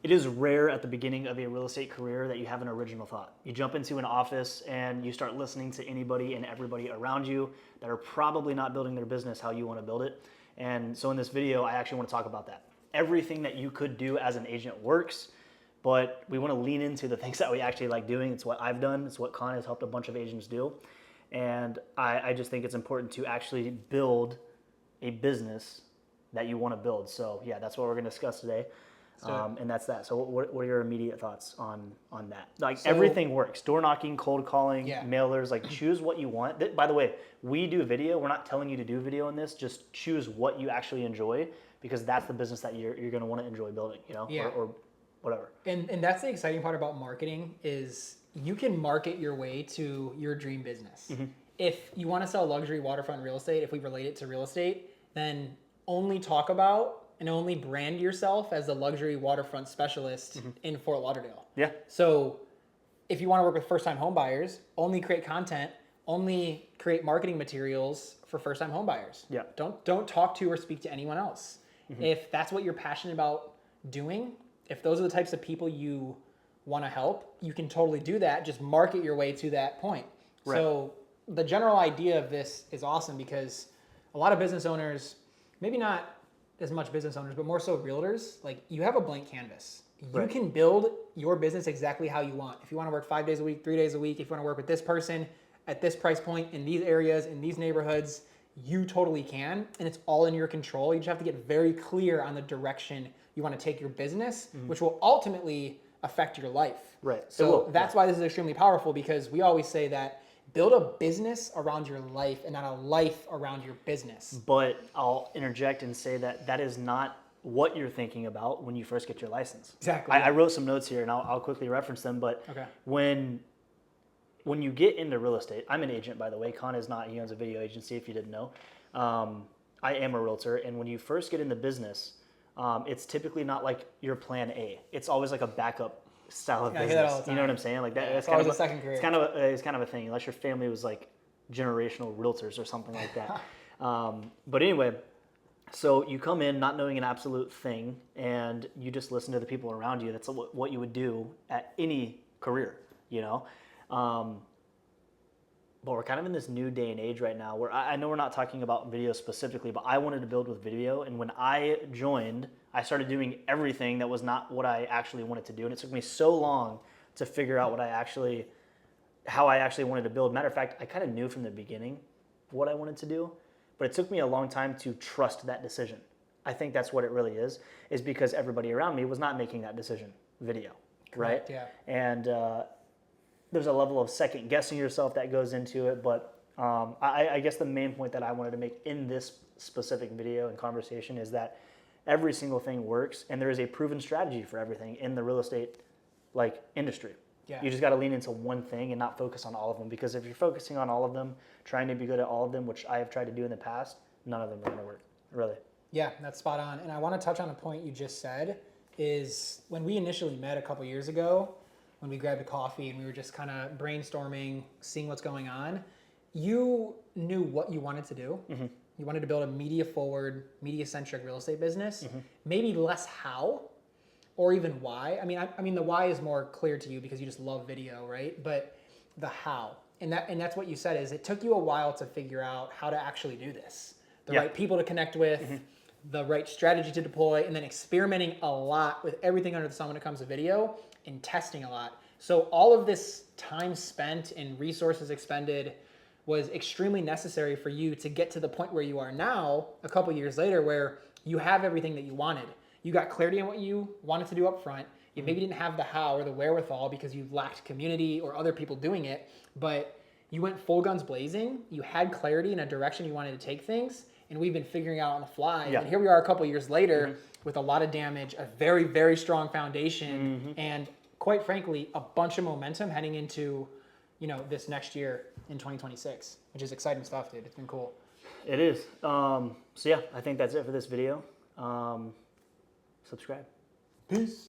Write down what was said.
It is rare at the beginning of a real estate career that you have an original thought. You jump into an office and you start listening to anybody and everybody around you that are probably not building their business how you want to build it. And so in this video, I actually want to talk about that. Everything that you could do as an agent works, but we want to lean into the things that we actually like doing. It's what I've done. It's what Con has helped a bunch of agents do. And I just think it's important to actually build a business that you want to build. So yeah, that's what we're going to discuss today. And that's that. So what are your immediate thoughts on that? Like everything works. Door knocking, cold calling, mailers, like choose what you want. By the way, we do video. We're not telling you to do video in this. Just choose what you actually enjoy, because that's the business that you're going to want to enjoy building, you know, or whatever. And that's the exciting part about marketing is you can market your way to your dream business. Mm-hmm. If you want to sell luxury waterfront real estate, if we relate it to real estate, then only talk about and only brand yourself as the luxury waterfront specialist in Fort Lauderdale. Yeah. So if you want to work with first-time home buyers, only create content, only create marketing materials for first-time home buyers. Yeah. Don't talk to or speak to anyone else. Mm-hmm. If that's what you're passionate about doing, if those are the types of people you want to help, you can totally do that. Just market your way to that point. Right. So the general idea of this is awesome because a lot of business owners, maybe not as much business owners, but more so realtors, like you have a blank canvas. You can build your business exactly how you want. If you want to work 5 days a week, 3 days a week, if you want to work with this person at this price point, in these areas, in these neighborhoods, you totally can. And it's all in your control. You just have to get very clear on the direction you want to take your business, which will ultimately affect your life. Right. So that's why this is extremely powerful, because we always say that build a business around your life and not a life around your business. But I'll interject and say that that is not what you're thinking about when you first get your license. Exactly. I wrote some notes here and I'll quickly reference them. But when you get into real estate, I'm an agent, by the way. Con is not. He owns a video agency, if you didn't know. I am a realtor. And when you first get into business, it's typically not like your plan A. It's always like a backup style of business. I hear that all the time. You know what I'm saying? Like that. That's kind of a second career. It's kind of a thing, unless your family was like generational realtors or something like that. But anyway, so you come in not knowing an absolute thing, and you just listen to the people around you. That's what you would do at any career, you know. But we're kind of in this new day and age right now where I know we're not talking about video specifically, but I wanted to build with video. And when I joined, I started doing everything that was not what I actually wanted to do. And it took me so long to figure out how I actually wanted to build. Matter of fact, I kind of knew from the beginning what I wanted to do, but it took me a long time to trust that decision. I think that's what it really is because everybody around me was not making that decision, video, right? Yeah. And there's a level of second guessing yourself that goes into it, but I guess the main point that I wanted to make in this specific video and conversation is that every single thing works, and there is a proven strategy for everything in the real estate industry. Yeah. You just got to lean into one thing and not focus on all of them, because if you're focusing on all of them, trying to be good at all of them, which I have tried to do in the past, none of them are going to work, really. Yeah, that's spot on. And I want to touch on a point you just said is when we initially met a couple years ago, when we grabbed a coffee and we were just kind of brainstorming, seeing what's going on, you knew what you wanted to do. Mm-hmm. You wanted to build a media-forward, media-centric real estate business. Mm-hmm. Maybe less how or even why. I mean, the why is more clear to you because you just love video, right? But the how, and that's what you said is it took you a while to figure out how to actually do this. The right people to connect with, the right strategy to deploy, and then experimenting a lot with everything under the sun when it comes to video and testing a lot. So all of this time spent and resources expended was extremely necessary for you to get to the point where you are now, a couple years later, where you have everything that you wanted. You got clarity on what you wanted to do up front. You maybe didn't have the how or the wherewithal because you lacked community or other people doing it, but you went full guns blazing. You had clarity in a direction you wanted to take things, and we've been figuring out on the fly. Yeah. And here we are a couple years later with a lot of damage, a very, very strong foundation, and quite frankly, a bunch of momentum heading into, this next year in 2026, which is exciting stuff, dude. It's been cool. It is. So yeah, I think that's it for this video. Subscribe. Peace.